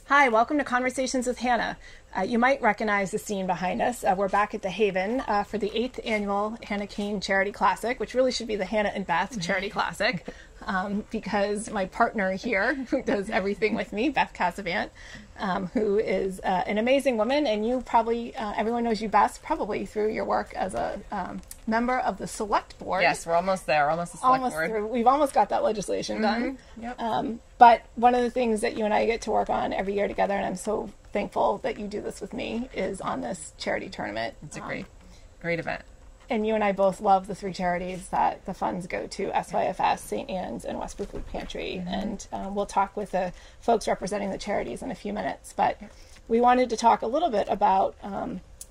Hi, welcome to Conversations with Hannah. You might recognize the scene behind us. We're back at the Haven for the 8th annual Hannah Kane Charity Classic, which really should be the Hannah and Beth Charity Classic, because my partner here, who does everything with me, Beth Casavant, who is an amazing woman, and you probably, everyone knows you best probably through your work as a member of the Select Board. Yes, we're almost there, almost the Select Board. Through. We've almost got that legislation done. Yep. But one of the things that you and I get to work on every year together, and I'm so thankful that you do this with me, is on this charity tournament. It's a great event. And you and I both love the three charities that the funds go to: SYFS, St. Anne's, and Westbrook Food Pantry. And we'll talk with the folks representing the charities in a few minutes. But we wanted to talk a little bit about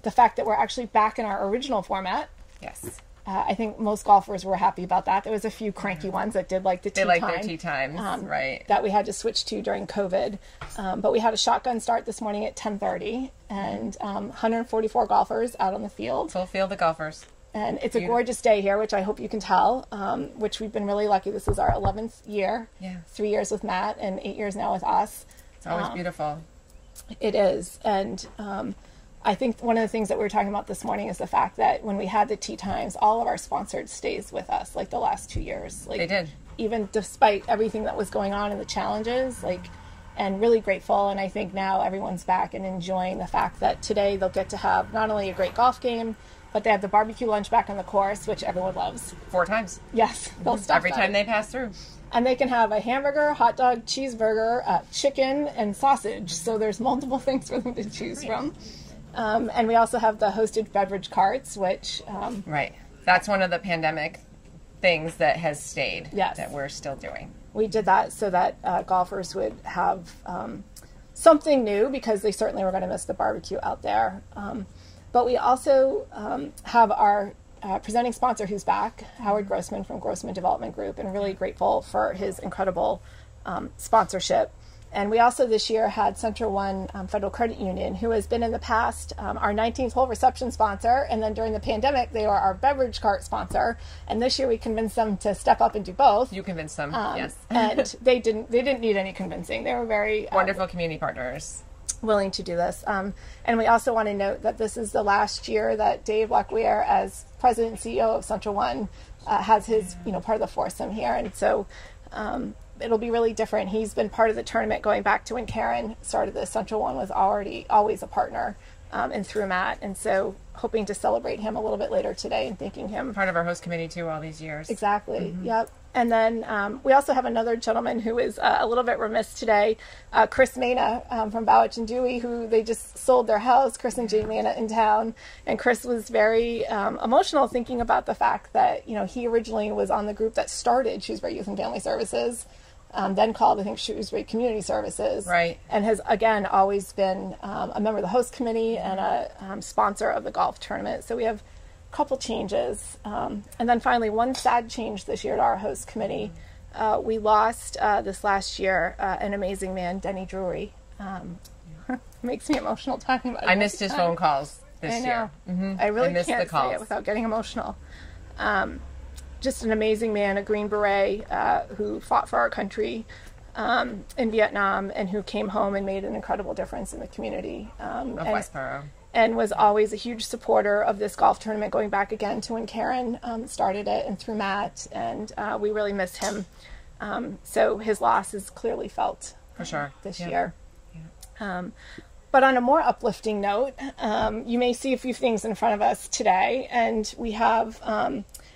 the fact that we're actually back in our original format. Yes. I think most golfers were happy about that. There was a few cranky ones that did like the tee time. They like their tee times, right. That we had to switch to during COVID. But we had a shotgun start this morning at 10:30, and 144 golfers out on the field. Full field of golfers. And it's a gorgeous day here, which I hope you can tell, which we've been really lucky. This is our 11th year. Yeah. 3 years with Matt and 8 years now with us. It's always beautiful. It is. And I think one of the things that we were talking about this morning is the fact that when we had the tee times, all of our sponsored stays with us, like the last 2 years. Like, they did. Even despite everything that was going on and the challenges, and really grateful. And I think now everyone's back and enjoying the fact that today they'll get to have not only a great golf game, but they have the barbecue lunch back on the course, which everyone loves. 4 times. Yes. They'll stop every time they pass through. And they can have a hamburger, hot dog, cheeseburger, chicken, and sausage. So there's multiple things for them to choose from. And we also have the hosted beverage carts, which... right. That's one of the pandemic things that has stayed. Yes. That we're still doing. We did that so that golfers would have something new, because they certainly were going to miss the barbecue out there. But we also have our presenting sponsor who's back, Howard Grossman from Grossman Development Group, and really grateful for his incredible sponsorship. And we also this year had Central One Federal Credit Union, who has been in the past our 19th hole reception sponsor, and then during the pandemic they were our beverage cart sponsor. And this year we convinced them to step up and do both. You convinced them, yes. And they didn't need any convincing. They were very wonderful community partners, willing to do this. And we also want to note that this is the last year that Dave Leckweir, as president and CEO of Central One, has his part of the foursome here. And so it'll be really different. He's been part of the tournament going back to when Karen started this. Central One was always a partner, and through Matt. And so hoping to celebrate him a little bit later today and thanking him. Part of our host committee too all these years. Exactly. Yep. And then we also have another gentleman who is a little bit remiss today, Chris Mena from Bowich and Dewey, who they just sold their house, Chris and Jane Mena in town. And Chris was very emotional thinking about the fact that, he originally was on the group that started Shrewsbury Youth and Family Services, then called, I think, Shrewsbury Community Services. Right. And has, again, always been a member of the host committee and a sponsor of the golf tournament. So we have couple changes. And then finally, one sad change this year to our host committee. We lost this last year an amazing man, Denny Drury. Makes me emotional talking about it. I missed his phone calls this year. I really can't say it without getting emotional. Just an amazing man, a Green Beret who fought for our country in Vietnam, and who came home and made an incredible difference in the community. Of Westboro. And was always a huge supporter of this golf tournament, going back again to when Karen started it and through Matt. And we really miss him. So his loss is clearly felt for sure this year. Yeah. But on a more uplifting note, you may see a few things in front of us today. And we have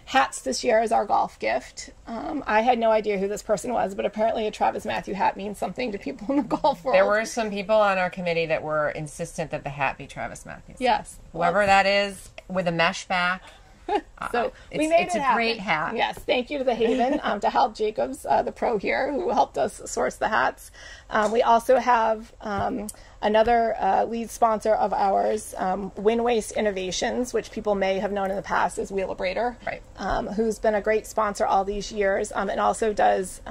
hats this year as our golf gift. I had no idea who this person was, but apparently a Travis Matthew hat means something to people in the golf world. There were some people on our committee that were insistent that the hat be Travis Matthews. Yes. Whoever that is, with a mesh back. So we made it's it a happen. great hat. Yes, thank you to the Haven, to Hal Jacobs, the pro here, who helped us source the hats. We also have another lead sponsor of ours, Win Waste Innovations, which people may have known in the past as Wheelabrator, right. Who's been a great sponsor all these years, and also does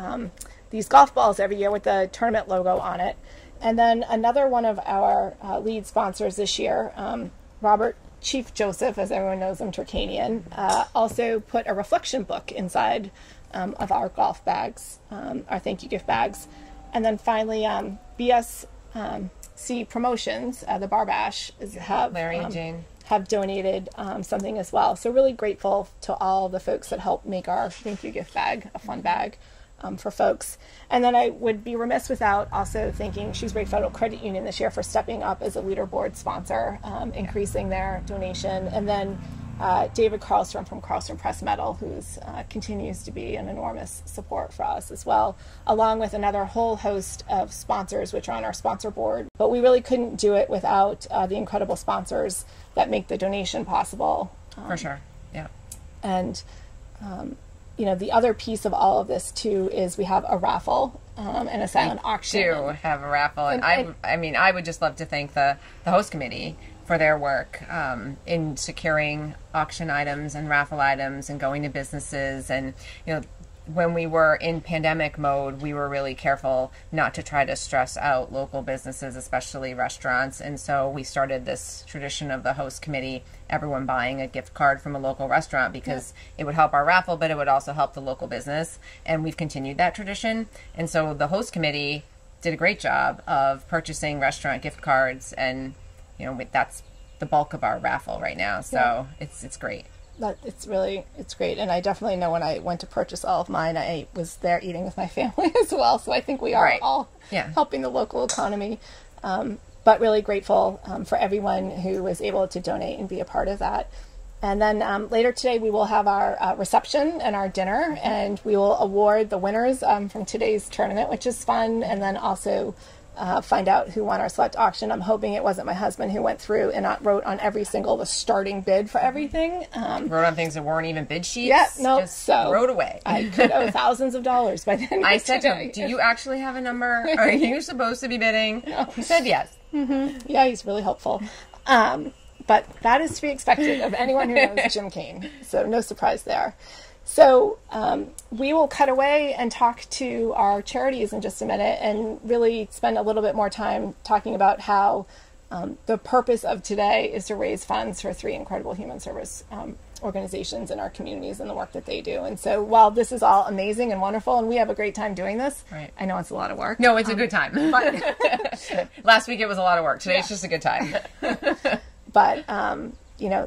these golf balls every year with the tournament logo on it. And then another one of our lead sponsors this year, Robert Chief Joseph, as everyone knows him, Turkanian, also put a reflection book inside of our golf bags, our thank you gift bags. And then finally, BS C Promotions, the Bar Bash, Larry and Jane have donated something as well. So really grateful to all the folks that helped make our thank you gift bag a fun bag for folks. And then I would be remiss without also thanking Shrewsbury Federal Credit Union this year for stepping up as a leaderboard sponsor, increasing their donation. And then David Carlstrom from Carlstrom Press Metal, who's continues to be an enormous support for us as well, along with another whole host of sponsors which are on our sponsor board. But we really couldn't do it without the incredible sponsors that make the donation possible. For sure, yeah. And the other piece of all of this too is we have a raffle and a silent auction. We do have a raffle, and I would just love to thank the host committee for their work in securing auction items and raffle items and going to businesses. And when we were in pandemic mode, we were really careful not to try to stress out local businesses, especially restaurants. And so we started this tradition of the host committee, everyone buying a gift card from a local restaurant, because it would help our raffle, but it would also help the local business. And we've continued that tradition. And so the host committee did a great job of purchasing restaurant gift cards, and that's the bulk of our raffle right now. So it's great. It's great. And I definitely know when I went to purchase all of mine, I was there eating with my family as well. So I think we are all helping the local economy. But really grateful for everyone who was able to donate and be a part of that. And then later today, we will have our reception and our dinner, and we will award the winners from today's tournament, which is fun. And then also find out who won our select auction. I'm hoping it wasn't my husband who went through and wrote on every single the starting bid for everything. Wrote on things that weren't even bid sheets. Yeah, no, just wrote away. I could owe thousands of dollars by then. I said to him, "Do you actually have a number? Are you supposed to be bidding?" No. He said yes. Mm-hmm. Yeah, he's really helpful. But that is to be expected of anyone who knows Jim Kane. So no surprise there. So we will cut away and talk to our charities in just a minute and really spend a little bit more time talking about how the purpose of today is to raise funds for 3 incredible human service organizations in our communities and the work that they do. And so while this is all amazing and wonderful and we have a great time doing this, I know it's a lot of work. No, it's a good time. But last week it was a lot of work. Today's just a good time. But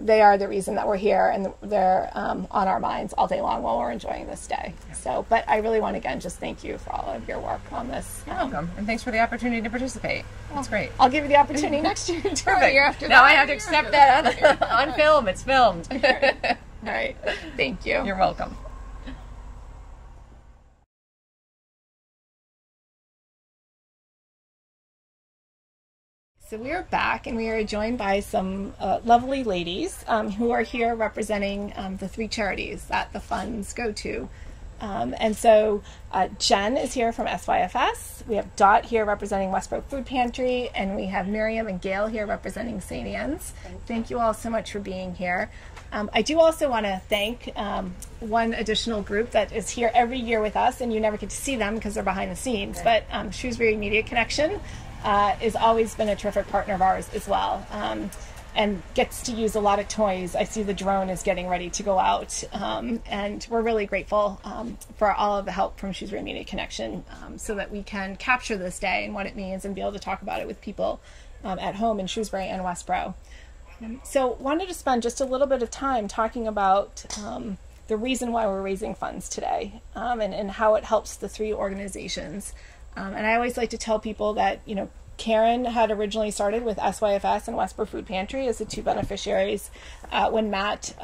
they are the reason that we're here, and they're on our minds all day long while we're enjoying this day. So, but I really want to, again, just thank you for all of your work on this. You're welcome. And thanks for the opportunity to participate. That's great. I'll give you the opportunity next year. Perfect. Year after now I have to accept that on film. It's filmed. All right. Thank you. You're welcome. So we are back, and we are joined by some lovely ladies who are here representing the 3 charities that the funds go to. And so Jen is here from SYFS. We have Dot here representing Westbrook Food Pantry, and we have Miriam and Gail here representing St. Anne's. Thank you all so much for being here. I do also want to thank one additional group that is here every year with us, and you never get to see them because they're behind the scenes, but Shrewsbury Media Connection has always been a terrific partner of ours as well, and gets to use a lot of toys. I see the drone is getting ready to go out, and we're really grateful for all of the help from Shrewsbury Media Connection so that we can capture this day and what it means and be able to talk about it with people at home in Shrewsbury and Westboro. So wanted to spend just a little bit of time talking about the reason why we're raising funds today and how it helps the 3 organizations. And I always like to tell people that, Karen had originally started with SYFS and Westboro Food Pantry as the 2 beneficiaries. When Matt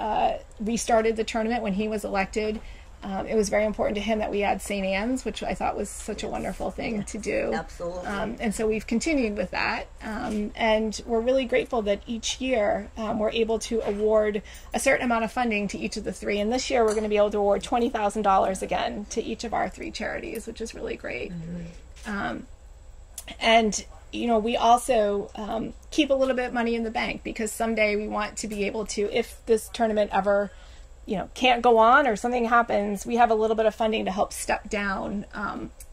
restarted the tournament when he was elected, it was very important to him that we had St. Anne's, which I thought was such a wonderful thing to do. Absolutely. And so we've continued with that. And we're really grateful that each year we're able to award a certain amount of funding to each of the 3. And this year we're going to be able to award $20,000 again to each of our 3 charities, which is really great. Mm-hmm. And we also keep a little bit of money in the bank because someday we want to be able to, if this tournament ever, can't go on or something happens, we have a little bit of funding to help step down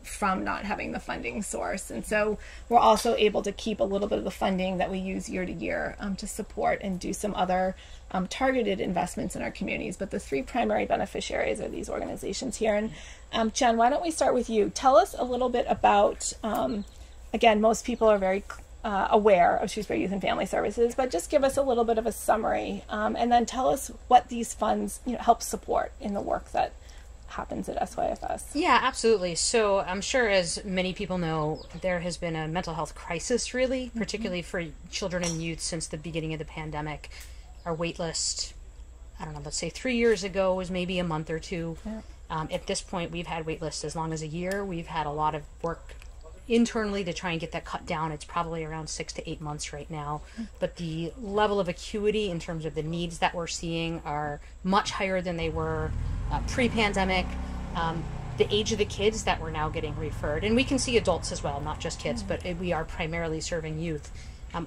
from not having the funding source. And so we're also able to keep a little bit of the funding that we use year to year to support and do some other targeted investments in our communities. But the 3 primary beneficiaries are these organizations here. And Jen, why don't we start with you? Tell us a little bit about again, most people are very aware of Shrewsbury Youth and Family Services, but just give us a little bit of a summary, and then tell us what these funds help support in the work that happens at SYFS. Yeah, absolutely. So I'm sure, as many people know, there has been a mental health crisis, really, particularly for children and youth since the beginning of the pandemic. Our wait list, I don't know, let's say 3 years ago was maybe a month or two. Yeah. At this point, we've had wait lists as long as a year. We've had a lot of work internally to try and get that cut down. It's probably around 6 to 8 months right now. But the level of acuity in terms of the needs that we're seeing are much higher than they were pre-pandemic. The age of the kids that we're now getting referred, and we can see adults as well, not just kids, but we are primarily serving youth.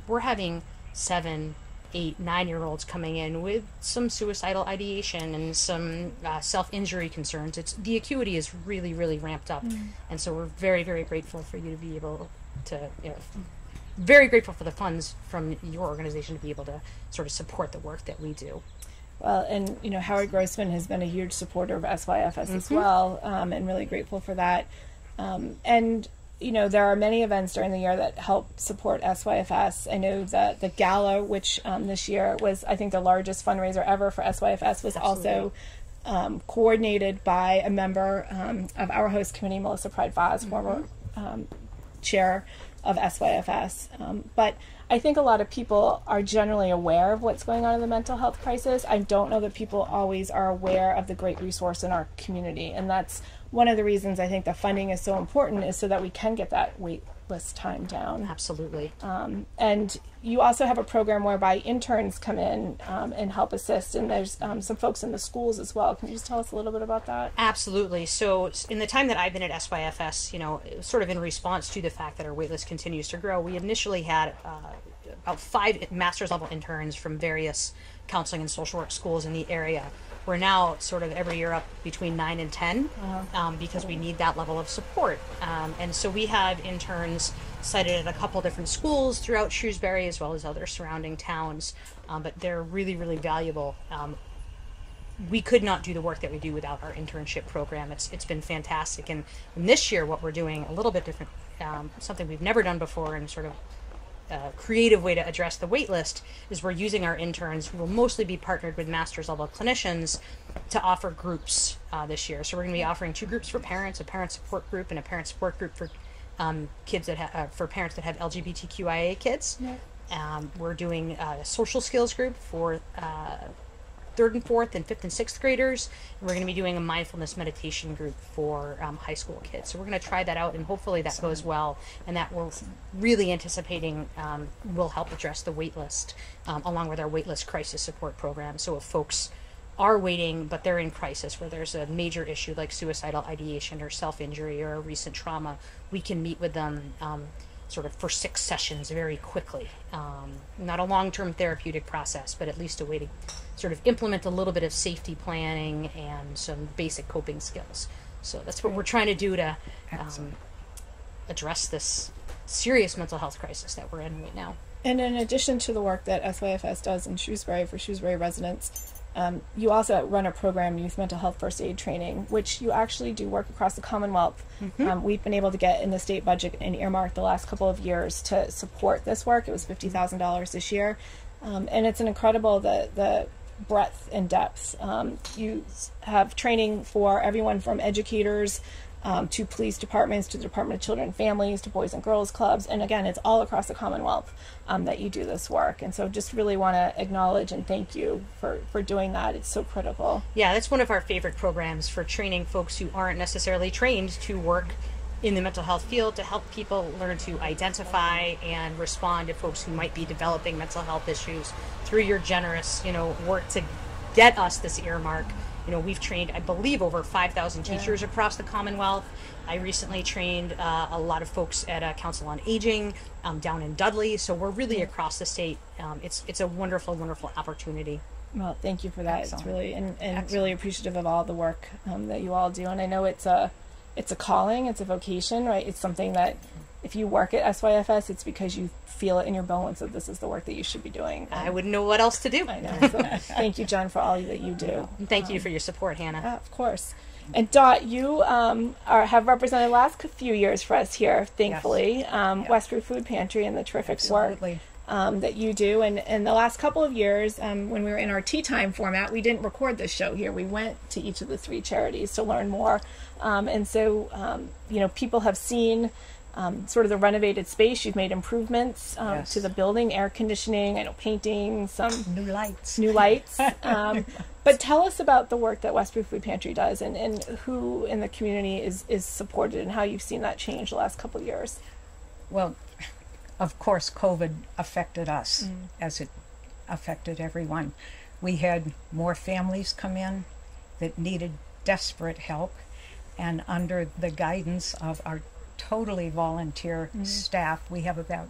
We're having 7, 8, 9-year-olds coming in with some suicidal ideation and some self-injury concerns. The acuity is really, really ramped up. And so we're very, very grateful for you to be able to, very grateful for the funds from your organization to be able to sort of support the work that we do. Well, and Howard Grossman has been a huge supporter of SYFS as well, and really grateful for that. And there are many events during the year that help support SYFS. I know that the gala, which this year was, I think, the largest fundraiser ever for SYFS, was also coordinated by a member of our host committee, Melissa Pride-Vaz, former chair of SYFS. But I think a lot of people are generally aware of what's going on in the mental health crisis. I don't know that people always are aware of the great resource in our community, and that's one of the reasons I think the funding is so important, is so that we can get that wait list time down. Absolutely. And you also have a program whereby interns come in and help assist, and there's some folks in the schools as well. Can you just tell us a little bit about that? Absolutely. So in the time that I've been at SYFS, sort of in response to the fact that our waitlist continues to grow, we initially had about 5 master's level interns from various counseling and social work schools in the area. We're now sort of every year up between 9 and 10 because we need that level of support. And so we have interns cited at a couple different schools throughout Shrewsbury as well as other surrounding towns, but they're really, really valuable. We could not do the work that we do without our internship program. It's been fantastic. And this year what we're doing a little bit different, something we've never done before, and sort of creative way to address the wait list is we're using our interns, who will mostly be partnered with master's level clinicians, to offer groups this year. So we're going to be offering 2 groups for parents, a parent support group and a parent support group for kids that for parents that have LGBTQIA kids. Yeah. We're doing a social skills group for 3rd and 4th and 5th and 6th graders. And we're going to be doing a mindfulness meditation group for high school kids. So we're going to try that out, and hopefully that goes well, and that we're really anticipating will help address the wait list, along with our wait list crisis support program. So if folks are waiting but they're in crisis, where there's a major issue like suicidal ideation or self-injury or a recent trauma, we can meet with them sort of for 6 sessions very quickly. Not a long-term therapeutic process, but at least a way to sort of implement a little bit of safety planning and some basic coping skills. So that's what we're trying to do to address this serious mental health crisis that we're in right now. And in addition to the work that SYFS does in Shrewsbury for Shrewsbury residents, you also run a program, Youth Mental Health First Aid Training, which you actually do work across the Commonwealth. We've been able to get in the state budget and earmark the last couple of years to support this work. It was $50,000 this year. And it's an incredible, the breadth and depth. You have training for everyone from educators to police departments, to the Department of Children and Families, to Boys and Girls Clubs. And again, it's all across the Commonwealth that you do this work. And so just really want to acknowledge and thank you for doing that. It's so critical. Yeah, that's one of our favorite programs for training folks who aren't necessarily trained to work in the mental health field, to help people learn to identify and respond to folks who might be developing mental health issues through your generous, work to get us this earmark. We've trained, I believe, over 5,000 teachers across the Commonwealth. I recently trained a lot of folks at Council on Aging down in Dudley. So we're really across the state. It's a wonderful, wonderful opportunity. Well, thank you for that. Excellent. It's really and really appreciative of all the work that you all do. And I know it's a calling, it's a vocation, right? It's something that if you work at SYFS, it's because you feel it in your bones that this is the work that you should be doing. I wouldn't know what else to do. I know. So thank you, Jen, for all that you do. Thank you for your support, Hannah. Of course. And Dot, you have represented the last few years for us here, thankfully, Westbury Food Pantry and the terrific work that you do. And in the last couple of years, when we were in our tea time format, we didn't record this show here. We went to each of the 3 charities to learn more. And so, people have seen sort of the renovated space. You've made improvements to the building, air conditioning, I know painting, some new lights. But tell us about the work that Westbury Food Pantry does and who in the community is supported and how you've seen that change the last couple of years. Well, of course, COVID affected us as it affected everyone. We had more families come in that needed desperate help, and under the guidance of our totally volunteer staff, we have about,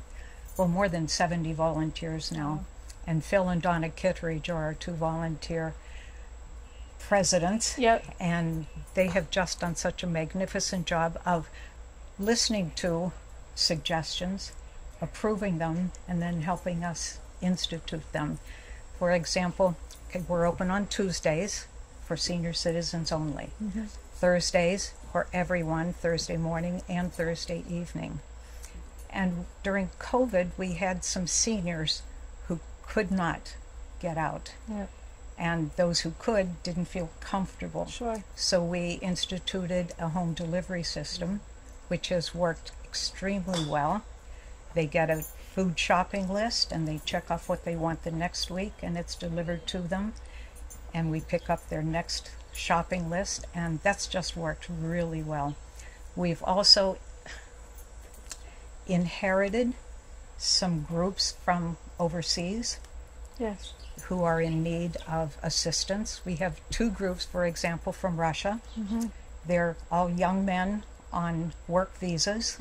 more than 70 volunteers now. And Phil and Donna Kittredge are our 2 volunteer presidents. And they have just done such a magnificent job of listening to suggestions, approving them, and then helping us institute them. For example, we're open on Tuesdays for senior citizens only. Thursdays for everyone, Thursday morning and Thursday evening. And during COVID, we had some seniors who could not get out. And those who could didn't feel comfortable. So we instituted a home delivery system, which has worked extremely well. They get a food shopping list and they check off what they want the next week, and it's delivered to them. And we pick up their next shopping list, and that's just worked really well. We've also inherited some groups from overseas who are in need of assistance. We have 2 groups, for example, from Russia. They're all young men on work visas,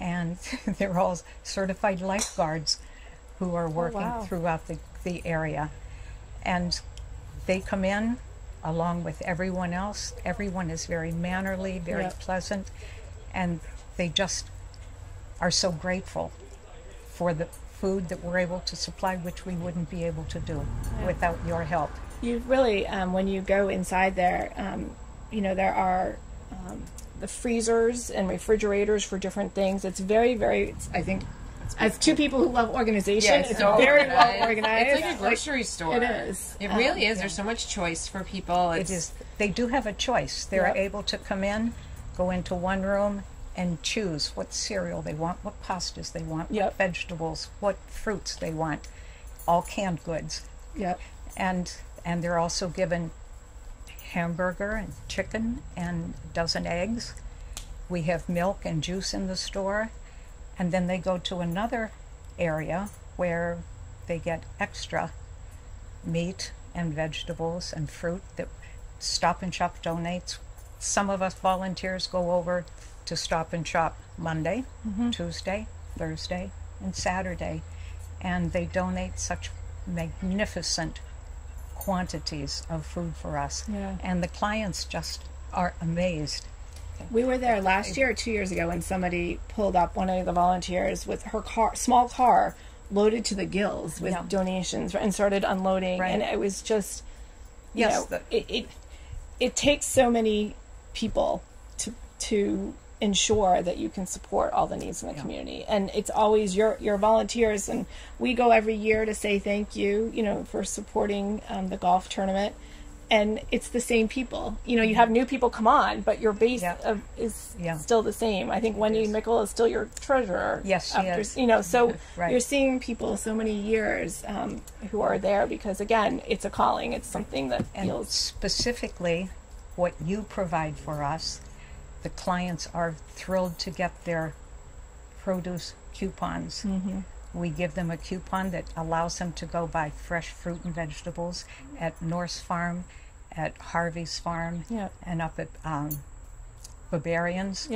and they're all certified lifeguards who are working throughout the area. And they come in along with everyone else. Everyone is very mannerly, very pleasant, and they just are so grateful for the food that we're able to supply, which we wouldn't be able to do without your help. You really, when you go inside there, there are the freezers and refrigerators for different things. It's very, very, I think, as 2 people who love organization, it's very well organized. It's like a grocery store. It is. It really is. There's so much choice for people. It is. They do have a choice. They're able to come in, go into one room, and choose what cereal they want, what pastas they want, what vegetables, what fruits they want, all canned goods. And they're also given hamburger and chicken and a dozen eggs. We have milk and juice in the store. And then they go to another area where they get extra meat and vegetables and fruit that Stop and Shop donates. Some of us volunteers go over to Stop and Shop Monday, Tuesday, Thursday, and Saturday. And they donate such magnificent quantities of food for us. And the clients just are amazed. We were there last year or 2 years ago when somebody pulled up, one of the volunteers, with her small car loaded to the gills with donations and started unloading. And it was just, it takes so many people to ensure that you can support all the needs in the community. And it's always your volunteers. And we go every year to say thank you, for supporting the golf tournament. And it's the same people. You have new people come on, but your base is still the same. I think Wendy Mickle is still your treasurer. Yes, she is. So you're seeing people so many years who are there because, again, it's a calling. It's something that feels... Specifically, what you provide for us, the clients are thrilled to get their produce coupons. We give them a coupon that allows them to go buy fresh fruit and vegetables at Norse Farm, at Harvey's Farm, and up at Bavarian's.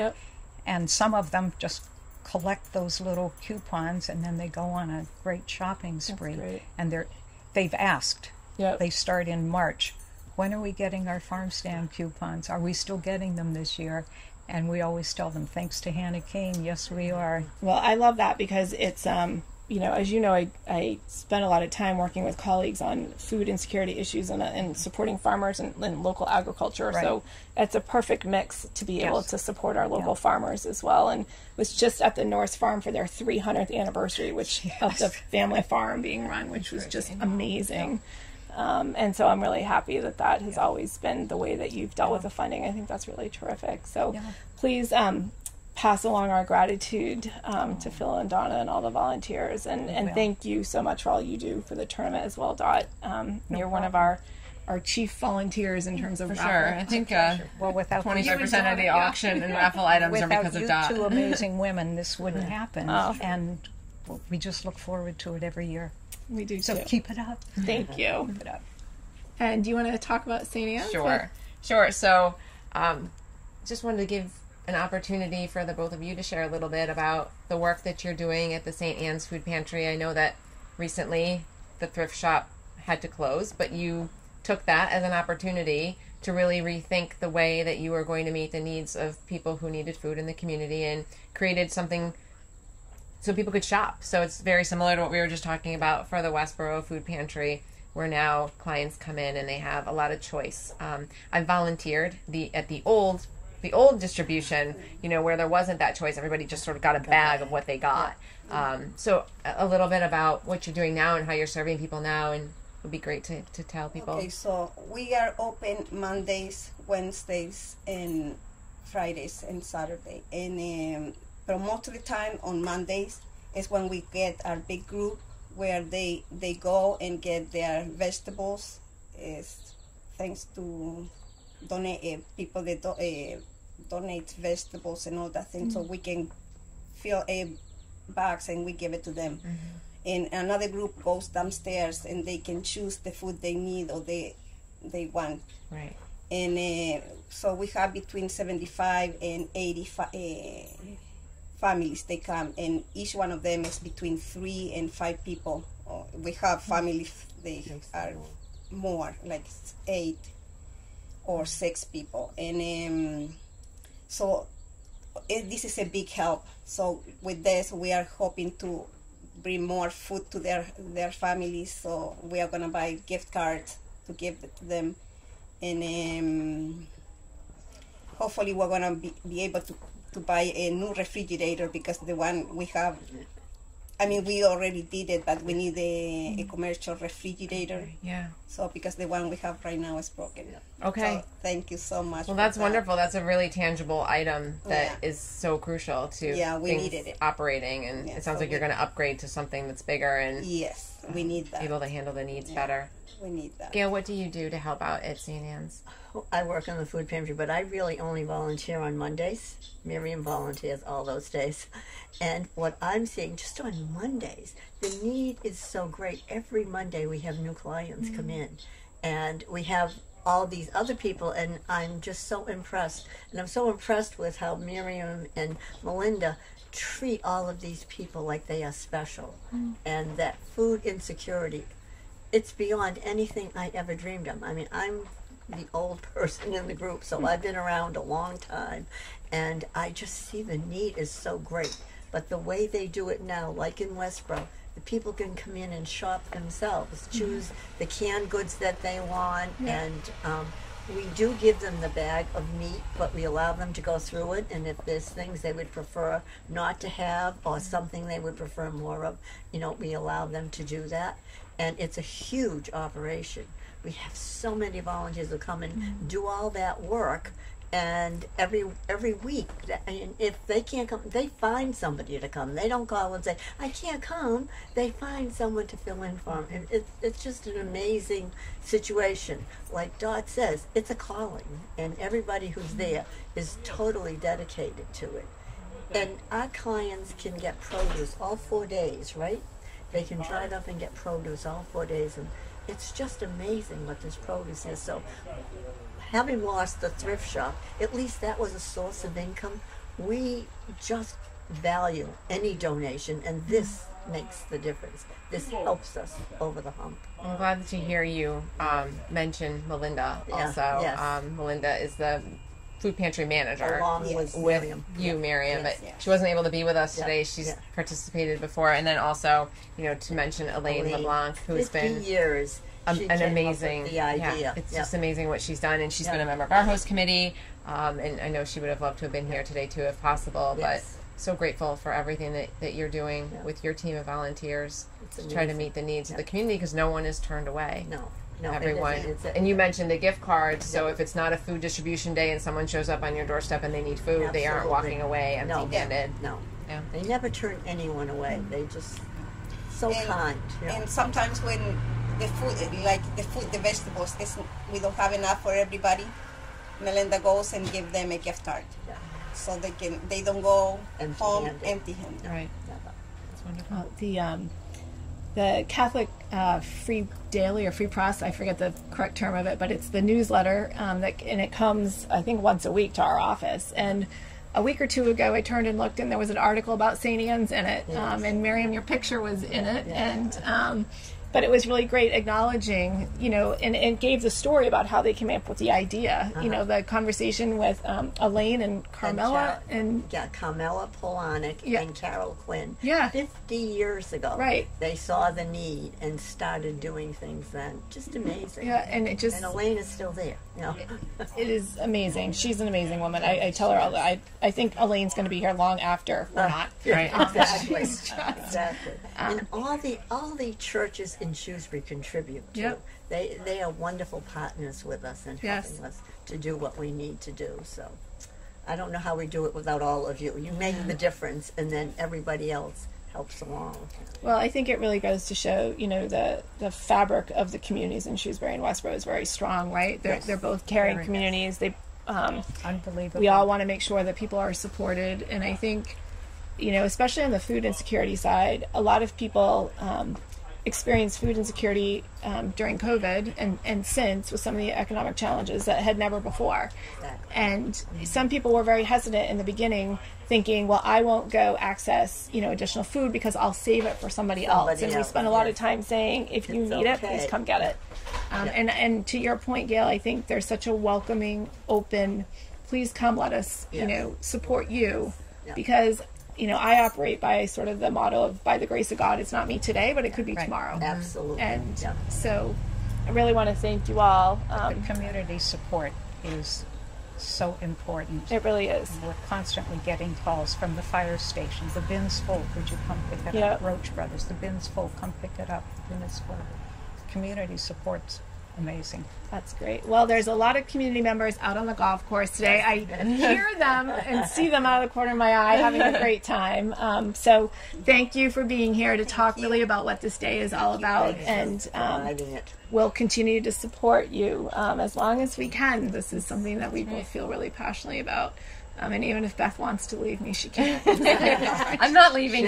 And some of them just collect those little coupons, and then they go on a great shopping spree. And they've asked. They start in March. When are we getting our farm stand coupons? Are we still getting them this year? And we always tell them, thanks to Hannah Kane, yes, we are. Well, I love that because it's as you know, I spend a lot of time working with colleagues on food insecurity issues and supporting farmers and local agriculture. Right. So it's a perfect mix to be able to support our local farmers as well. And was just at the Norse Farm for their 300th anniversary, of the family farm being run, which was just amazing. And so I'm really happy that has always been the way that you've dealt with the funding. I think that's really terrific. So please pass along our gratitude to Phil and Donna and all the volunteers. And thank you so much for all you do for the tournament as well, Dot. You're one of our chief volunteers in terms of raffle. Sure. I think without 25% of the auction and raffle items are because of Dot. Without you two amazing women, this wouldn't happen. And we just look forward to it every year. We do so too. Keep it up. Thank you. Keep it up. And do you want to talk about St. Anne's? Sure. So just wanted to give an opportunity for the both of you to share a little bit about the work that you're doing at the St. Anne's Food Pantry. I know that recently the thrift shop had to close, but you took that as an opportunity to really rethink the way that you were going to meet the needs of people who needed food in the community and created something so people could shop. So it's very similar to what we were just talking about for the Westboro Food Pantry, where now clients come in and they have a lot of choice. I volunteered at the old distribution, where there wasn't that choice. Everybody just sort of got a bag of what they got. So a little bit about what you're doing now and how you're serving people now, and it would be great to tell people. Okay, so we are open Mondays, Wednesdays, and Fridays and Saturday. And but most of the time on Mondays is when we get our big group where they go and get their vegetables. Is thanks to people that donate vegetables and all that thing, so we can fill bags and we give it to them. And another group goes downstairs and they can choose the food they need or they want. Right. And so we have between 75 and 85 families. They come, and each one of them is between 3 and 5 people. We have families, they are more, like 8 or 6 people. And so this is a big help. So with this, we are hoping to bring more food to their families. So we are going to buy gift cards to give to them. And hopefully we're going to be able to buy a new refrigerator, because the one we have, we already did it, but we need a commercial refrigerator. Yeah. So because the one we have right now is broken. Okay. So thank you so much. Well, that's wonderful. That's a really tangible item that is so crucial to we needed it operating, and it sounds like you're going to upgrade to something that's bigger and yes, we need that. Able to handle the needs better. We need that. Gail, what do you do to help out at St. Anne's? I work in the food pantry, but I really only volunteer on Mondays. Miriam volunteers all those days. And what I'm seeing just on Mondays, the need is so great. Every Monday we have new clients come in, and we have all these other people, and I'm just so impressed. And I'm so impressed with how Miriam and Melinda treat all of these people like they are special. And that food insecurity, it's beyond anything I ever dreamed of. I'm the old person in the group, so I've been around a long time, and I just see the need is so great. But the way they do it now, like in Westboro, the people can come in and shop themselves, choose the canned goods that they want, and we do give them the bag of meat, but we allow them to go through it, and if there's things they would prefer not to have or something they would prefer more of, we allow them to do that. And it's a huge operation. We have so many volunteers who come and do all that work, and every week, and if they can't come, they find somebody to come. They don't call and say, I can't come. They find someone to fill in for them. And it's just an amazing situation. Like Dot says, it's a calling, and everybody who's there is totally dedicated to it. And our clients can get produce all 4 days, right? They can drive up and get produce all 4 days, and it's just amazing what this produce is. So, having lost the thrift shop, at least that was a source of income. We just value any donation, and this makes the difference. This helps us over the hump. I'm glad to hear you mention Melinda also. Yes. Melinda is the food pantry manager. Along Yes. with Miriam. You, Miriam, Yes. but she wasn't able to be with us Yeah. today. She's Yeah. participated before, and then also, to mention Elaine Elaine, LeBlanc, who's 50 been years. She an came up with amazing the idea. Yeah, it's Yeah. just amazing what she's done, and she's Yeah. been a member of our host committee. And I know she would have loved to have been here today too, if possible. Yes. But so grateful for everything that you're doing Yeah. with your team of volunteers It's to try to amazing. meet the needs of Yeah. the community, because no one is turned away. No, Everyone. And you mentioned the gift cards, so if it's not a food distribution day and someone shows up on your doorstep and they need food, they aren't Absolutely. walking away empty-handed. No. Yeah. They never turn anyone away. They just so kind. Yeah. And sometimes when the food, the vegetables, we don't have enough for everybody, Melinda goes and give them a gift card, Yeah. so they don't go home Empty-handed. empty-handed. Right. Never. That's wonderful. Well, the Catholic Free Daily or Free Press, I forget the correct term of it, but it's the newsletter and it comes, I think, once a week to our office. And a week or two ago, I turned and looked, and there was an article about St. Anne's in it. Yes. And Miriam, your picture was in it, Yes. and but it was really great acknowledging, and it gave the story about how they came up with the idea. The conversation with Elaine and Carmela and Carmela Polonic Yeah. and Carol Quinn. Yeah. 50 years ago. Right. They saw the need and started doing things then. Just amazing. yeah, and it just And Elaine is still there. it is amazing. She's an amazing woman. I tell her all that. I think Elaine's going to be here long after we're not. Right. Exactly. She's just- Exactly. And all the churches in Shrewsbury contribute too. Yep. They are wonderful partners with us and Yes. helping us to do what we need to do. So I don't know how we do it without all of you. You make the difference, and then everybody else helps along. Well, I think it really goes to show, the fabric of the communities in Shrewsbury and Westboro is very strong, right? They're both caring Very. communities. They Unbelievable. we all want to make sure that people are supported, and I think, especially on the food insecurity side, a lot of people experienced food insecurity during COVID and since, with some of the economic challenges that had never before. Exactly. And some people were very hesitant in the beginning, thinking, well, I won't go access, additional food because I'll save it for somebody else. And we else, spent a lot of yes. time saying, if you It's need it, okay. please come get it. And to your point, Gail, I think there's such a welcoming, open, please come, let us, Yes. support you. Yeah. Because, I operate by sort of the motto of, by the grace of God, it's not me today, but it could be Right. tomorrow. Absolutely. And Yeah. so I really want to thank you all. The community support is so important. It really is. We're constantly getting calls from the fire station. The bin's full. Could you come pick it Yeah. up? Roach Brothers. The bin's full. Come pick it up. The bin is full. Community support's amazing. That's great. Well, there's a lot of community members out on the golf course today. I hear them and see them out of the corner of my eye having a great time. So thank you for being here to talk really about what this day is all about. And Driving it. we'll continue to support you as long as we can. This is something that we both feel really passionately about. And even if Beth wants to leave me, she can. I'm not leaving you.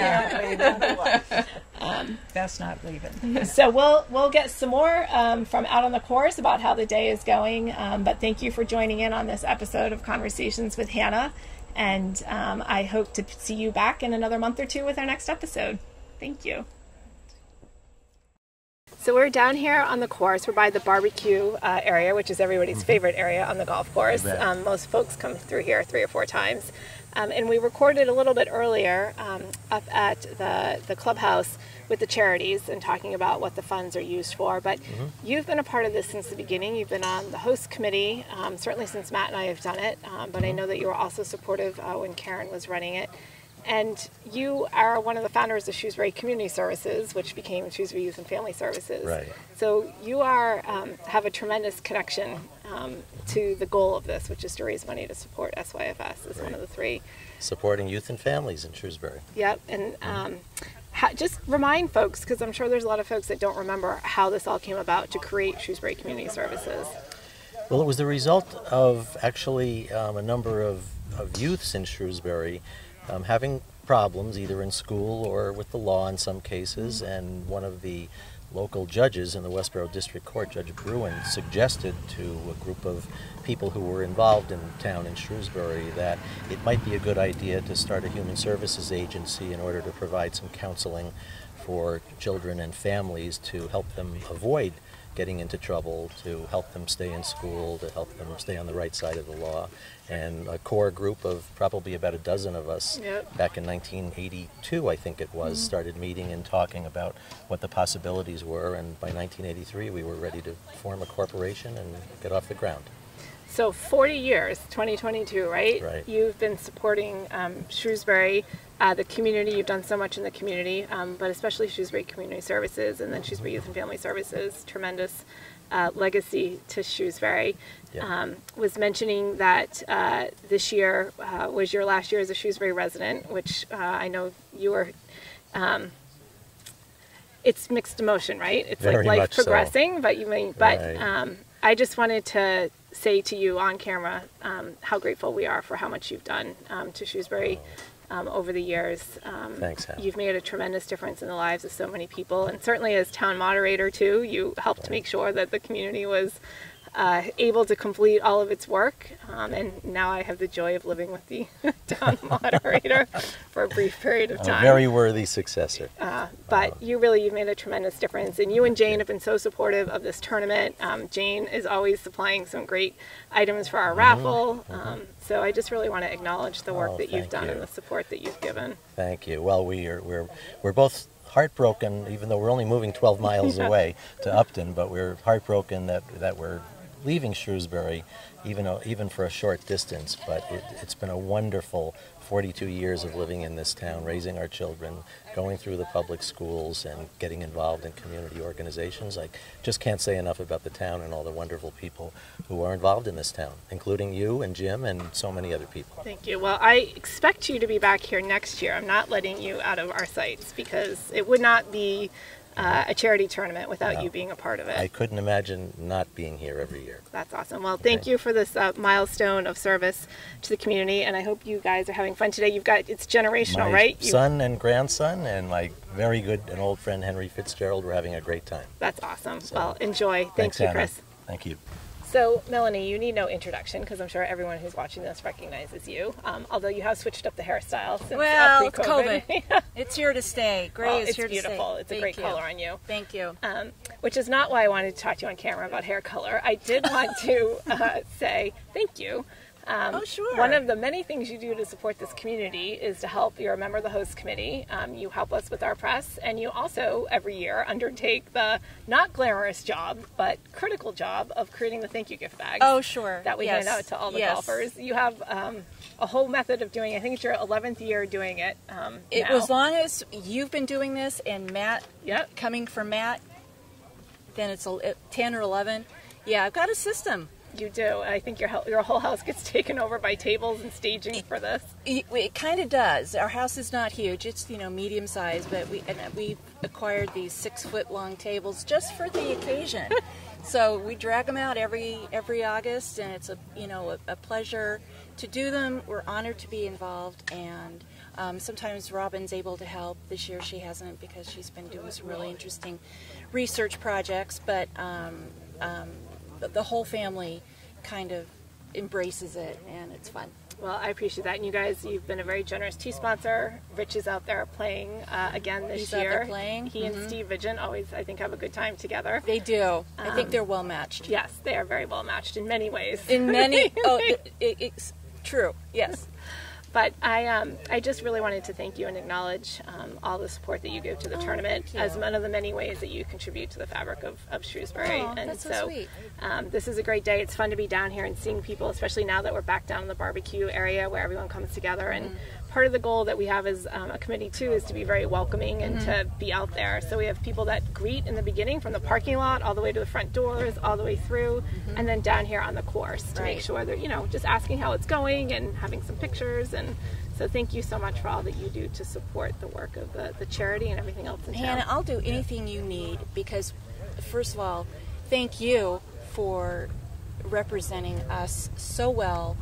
That's not leaving. So we'll get some more from out on the course about how the day is going. But thank you for joining in on this episode of Conversations with Hannah. And I hope to see you back in another month or two with our next episode. Thank you. So we're down here on the course. We're by the barbecue area, which is everybody's favorite area on the golf course. Most folks come through here 3 or 4 times. And we recorded a little bit earlier up at the clubhouse with the charities and talking about what the funds are used for. But you've been a part of this since the beginning. You've been on the host committee, certainly since Matt and I have done it. But I know that you were also supportive when Karen was running it. And you are one of the founders of Shrewsbury Community Services, which became Shrewsbury Youth and Family Services. Right. So you are have a tremendous connection to the goal of this, which is to raise money to support SYFS as one of the 3. Supporting youth and families in Shrewsbury. Yep. And just remind folks, because I'm sure there's a lot of folks that don't remember how this all came about to create Shrewsbury Community Services. Well, it was the result of actually a number of youths in Shrewsbury having problems either in school or with the law in some cases, and one of the local judges in the Westboro District Court, Judge Bruin, suggested to a group of people who were involved in town in Shrewsbury that it might be a good idea to start a human services agency in order to provide some counseling for children and families to help them avoid getting into trouble, to help them stay in school, to help them stay on the right side of the law. And a core group of probably about a dozen of us back in 1982, I think it was, started meeting and talking about what the possibilities were. And by 1983, we were ready to form a corporation and get off the ground. So 40 years, 2022, right? Right. You've been supporting Shrewsbury, the community. You've done so much in the community, but especially Shrewsbury Community Services and then Shrewsbury Youth and Family Services. Tremendous legacy to Shrewsbury. Was mentioning that this year was your last year as a Shrewsbury resident, which I know you were. It's mixed emotion, right? It's Very like life much so. progressing, but you mean, but Right. I just wanted to say to you on camera how grateful we are for how much you've done to Shrewsbury over the years. Thanks, Hal. You've made a tremendous difference in the lives of so many people, and certainly as town moderator too, you helped make sure that the community was able to complete all of its work, and now I have the joy of living with the town moderator for a brief period of time. A very worthy successor. But you've made a tremendous difference, and you and Jane have been so supportive of this tournament. Jane is always supplying some great items for our raffle, so I just really want to acknowledge the work that you've done and the support that you've given. Thank you. Well, we're both heartbroken, even though we're only moving 12 miles away to Upton, but we're heartbroken that we're leaving Shrewsbury, even for a short distance. But it's been a wonderful 42 years of living in this town, raising our children, going through the public schools, and getting involved in community organizations. I just can't say enough about the town and all the wonderful people who are involved in this town, including you and Jim and so many other people. Thank you. Well, I expect you to be back here next year. I'm not letting you out of our sights because it would not be a charity tournament without you being a part of it. I couldn't imagine not being here every year. That's awesome. Well, thank you for this milestone of service to the community, and I hope you guys are having fun today. It's generational, My right? son and grandson and my very good and old friend Henry Fitzgerald were having a great time. That's awesome. Well, enjoy. Thank you, Hannah. Chris. Thank you. So, Melanie, you need no introduction because I'm sure everyone who's watching this recognizes you, although you have switched up the hairstyle since it's pre-COVID. COVID. It's here to stay. Gray is it's here to stay. beautiful. It's a great Thank color on you. Thank you. Which is not why I wanted to talk to you on camera about hair color. I did want to say thank you. Oh, sure. One of the many things you do to support this community is to help. You're a member of the host committee. You help us with our press, and you also every year undertake the not glamorous job but critical job of creating the thank you gift bags. Oh, sure. That we hand out to all the golfers. You have a whole method of doing it. I think it's your 11th year doing it. As long as you've been doing this and Matt, coming from Matt, then it's 10 or 11. Yeah, I've got a system. You do. I think your whole house gets taken over by tables and staging for this. It kind of does. Our house is not huge. It's medium sized, but we acquired these 6-foot long tables just for the occasion. So we drag them out every August, and it's a pleasure to do them. We're honored to be involved, and sometimes Robin's able to help. This year she hasn't because she's been doing some really interesting research projects, but the whole family kind of embraces it, and it's fun. Well, I appreciate that. And you guys, you've been a very generous tea sponsor. Rich is out there playing again this He's year. Out there playing. He and Steve Vigent always, I think, have a good time together. They do. I think they're well matched. Yes, they are very well matched in many ways. In many. It's true. Yes. But I just really wanted to thank you and acknowledge all the support that you give to the tournament as one of the many ways that you contribute to the fabric of Shrewsbury. And that's so sweet. This is a great day. It's fun to be down here and seeing people, especially now that we're back down in the barbecue area where everyone comes together. And part of the goal that we have as a committee too is to be very welcoming and to be out there. So we have people that greet in the beginning from the parking lot all the way to the front doors, all the way through, and then down here on the course to make sure that, just asking how it's going and having some pictures. And so thank you so much for all that you do to support the work of the charity and everything else in town. Hannah, I'll do anything you need because, first of all, thank you for representing us so well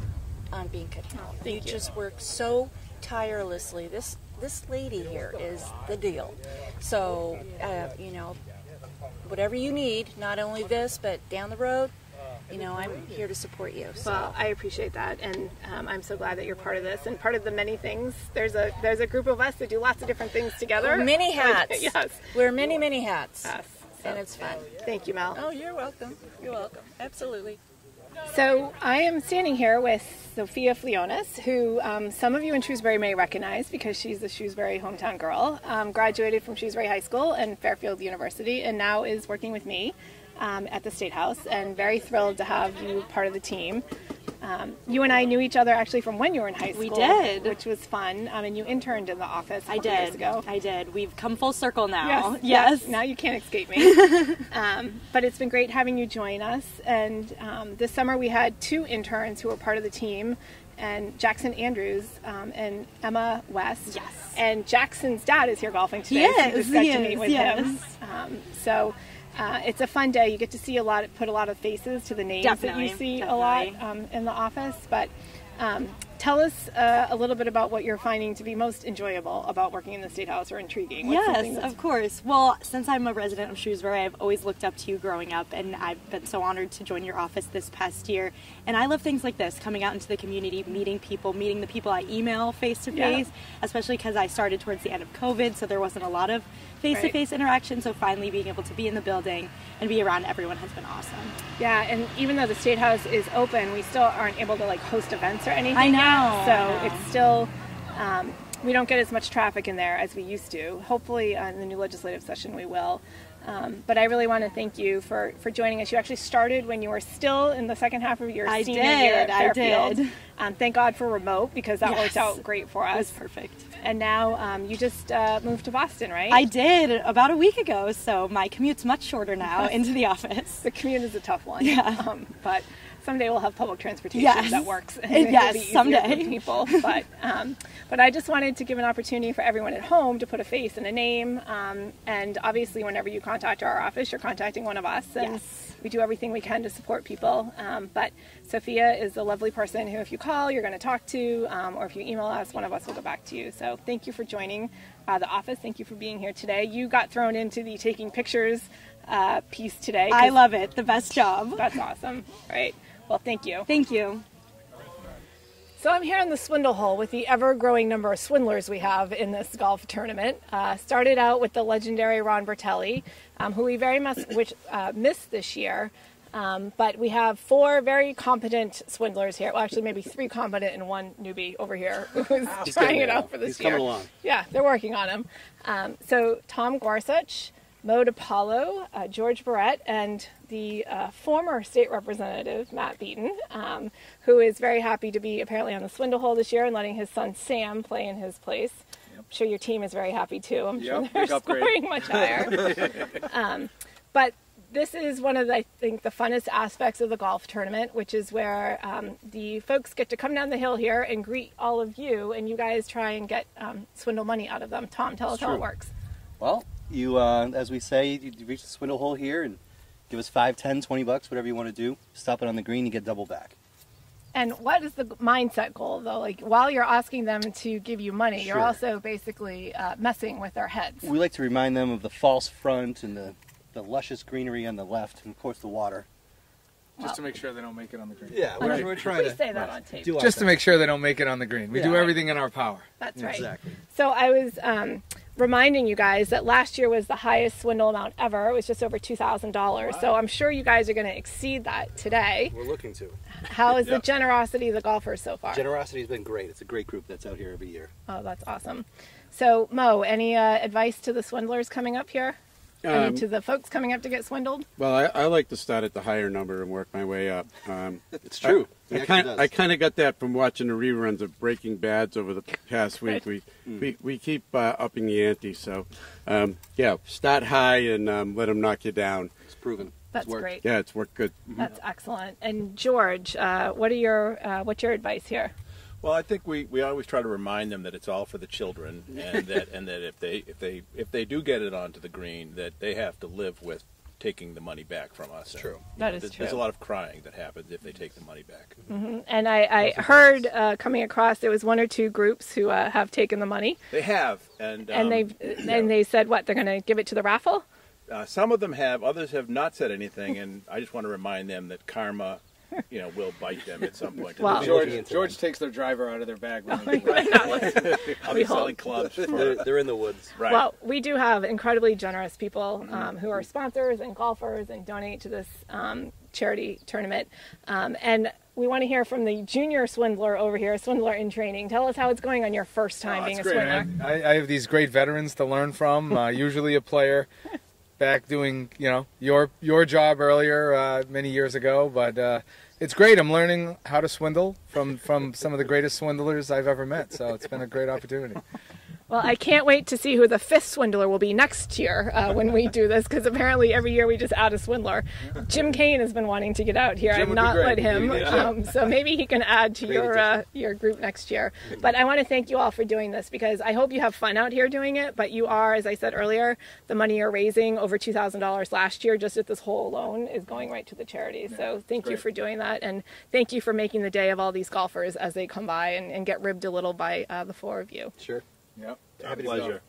on Beacon Hill. You just work so tirelessly. This lady here is the deal. So, whatever you need, not only this, but down the road, I'm here to support you. So. Well, I appreciate that, and I'm so glad that you're part of this. And part of the many things, there's a group of us that do lots of different things together. Many hats. Yes. Wear many, many hats. Yes. and it's fun. Thank you, Mel. Oh, you're welcome. You're welcome. Absolutely. So I am standing here with Sophia Flionis, who some of you in Shrewsbury may recognize because she's a Shrewsbury hometown girl, graduated from Shrewsbury High School and Fairfield University, and now is working with me at the State House, and very thrilled to have you part of the team. You and I knew each other actually from when you were in high school. We did. Which was fun. And you interned in the office a I couple did. years ago. I did. We've come full circle now. Yes. Yes. Now you can't escape me. But it's been great having you join us. And this summer we had 2 interns who were part of the team, and Jackson Andrews and Emma West. Yes. And Jackson's dad is here golfing today. He is. So you just got He to is, meet with yes. him. It's a fun day. You get to see put a lot of faces to the names that you see a lot in the office. But tell us a little bit about what you're finding to be most enjoyable about working in the State House or intriguing. What's something Yes, that's- of course. Well, since I'm a resident of Shrewsbury, I've always looked up to you growing up, and I've been so honored to join your office this past year. And I love things like this, coming out into the community, meeting people, meeting the people I email face-to-face, especially because I started towards the end of COVID, so there wasn't a lot of face-to-face interaction, so finally being able to be in the building and be around everyone has been awesome. Yeah, and even though the State House is open, we still aren't able to host events or anything. I know. Yet, so it's still we don't get as much traffic in there as we used to. Hopefully, in the new legislative session, we will. But I really want to thank you for joining us. You actually started when you were still in the second half of your senior year at Fairfield. I did. Thank God for remote, because that worked out great for us. It was perfect. And now you just moved to Boston, right? I did about a week ago, so my commute's much shorter now into the office. The commute is a tough one. Yeah. But someday we'll have public transportation that works. And it'll Yes, be easier someday. for people. But I just wanted to give an opportunity for everyone at home to put a face and a name. And obviously, whenever you contact our office, you're contacting one of us. And we do everything we can to support people. But Sophia is a lovely person who, if you call, you're going to talk to, or if you email us, one of us will go back to you. So thank you for joining the office. Thank you for being here today. You got thrown into the taking pictures piece today. I love it. The best job. That's awesome. Right. Well, thank you. Thank you. So I'm here in the swindle hole with the ever-growing number of swindlers we have in this golf tournament. Started out with the legendary Ron Bertelli, who we very much missed this year. But we have 4 very competent swindlers here. Well, actually, maybe 3 competent and 1 newbie over here who's trying it out for this year. He's coming along. Yeah, they're working on him. So Tom Gorsuch, Mo DiPaolo, George Barrett, and the former state representative, Matt Beaton, who is very happy to be apparently on the swindle hole this year and letting his son Sam play in his place. Yep. I'm sure your team is very happy too. I'm sure they're scoring much higher. But this is one of, I think, the funnest aspects of the golf tournament, which is where the folks get to come down the hill here and greet all of you, and you guys try and get swindle money out of them. Tom, tell us how it works. Well, you, as we say, you reach the swindle hole here and give us $5, $10, $20, whatever you want to do. Stop it on the green, you get double back. And what is the mindset goal, though? Like, while you're asking them to give you money, you're also basically messing with their heads. We like to remind them of the false front and the luscious greenery on the left, and of course the water. Just to make sure they don't make it on the green. Yeah, we're trying to say that on tape. Just to make sure they don't make it on the green. We do everything in our power. That's right. Exactly. So I was reminding you guys that last year was the highest swindle amount ever. It was just over $2,000. Wow. So I'm sure you guys are going to exceed that today. We're looking to. How is the generosity of the golfers so far? Generosity has been great. It's a great group that's out here every year. Oh, that's awesome. So Mo, any advice to the swindlers coming up here? To the folks coming up to get swindled? Well, I like to start at the higher number and work my way up. It's true. I kind of got that from watching the reruns of Breaking Bad's over the past week. We keep upping the ante. So, start high and let them knock you down. It's proven. That's great. Yeah, it's worked good. That's excellent. And George, what's your advice here? Well, I think we always try to remind them that it's all for the children, and that if they do get it onto the green, that they have to live with taking the money back from us. True. That is true. There's a lot of crying that happens if they take the money back. Mm-hmm. And I heard coming across there was 1 or 2 groups who have taken the money. They have, and they said what, they're going to give it to the raffle. Some of them have, others have not said anything, and I just want to remind them that karma you know, will bite them at some point. Well, George takes their driver out of their bag when they I'll be selling clubs. They're in the woods. Right. Well, we do have incredibly generous people who are sponsors and golfers and donate to this charity tournament. And we want to hear from the junior swindler over here, swindler in training. Tell us how it's going on your first time being a swindler. Man. I have these great veterans to learn from, usually a player back doing, you know, your job earlier many years ago. But it's great. I'm learning how to swindle from some of the greatest swindlers I've ever met. So it's been a great opportunity. Well, I can't wait to see who the fifth swindler will be next year when we do this, because apparently every year we just add a swindler. Jim Kane has been wanting to get out here. I've not let him, so maybe he can add to your group next year. But I want to thank you all for doing this, because I hope you have fun out here doing it, but you are, as I said earlier, the money you're raising, over $2,000 last year, just at this hole alone, is going right to the charity. So thank you for doing that, and thank you for making the day of all these golfers as they come by and get ribbed a little by the four of you. Sure. Yep. Happy pleasure.